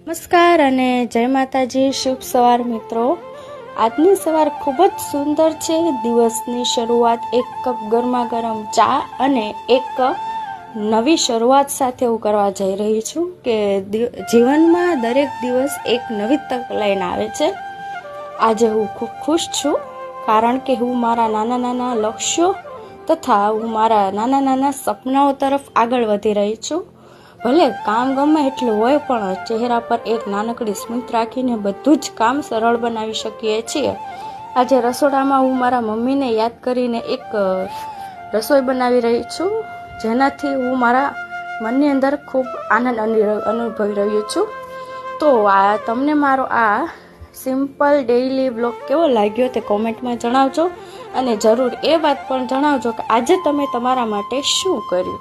નમસ્કાર અને જય માતાજી. શુભ સવાર મિત્રો. આજની સવાર ખૂબ જ સુંદર છે. દિવસની શરૂઆત એક કપ ગરમા ગરમ ચા અને એક નવી શરૂઆત સાથે હું કરવા જઈ રહી છું કે જીવનમાં દરેક દિવસ એક નવી તક લઈને આવે છે. આજે હું ખૂબ ખુશ છું કારણ કે હું મારા નાના નાના લક્ષ્યો તથા હું મારા નાના નાના સપનાઓ તરફ આગળ વધી રહી છું. ભલે કામ ગમે એટલું હોય પણ ચહેરા પર એક નાનકડી સ્મિત રાખીને બધું જ કામ સરળ બનાવી શકીએ છીએ. આજે રસોડામાં હું મારા મમ્મીને યાદ કરીને એક રસોઈ બનાવી રહી છું, જેનાથી હું મારા મનની અંદર ખૂબ આનંદ અનુભવી રહ્યું છું. તો તમને મારો આ સિમ્પલ ડેઈલી બ્લોગ કેવો લાગ્યો તે કોમેન્ટમાં જણાવજો અને જરૂર એ વાત પણ જણાવજો કે આજે તમે તમારા માટે શું કર્યું.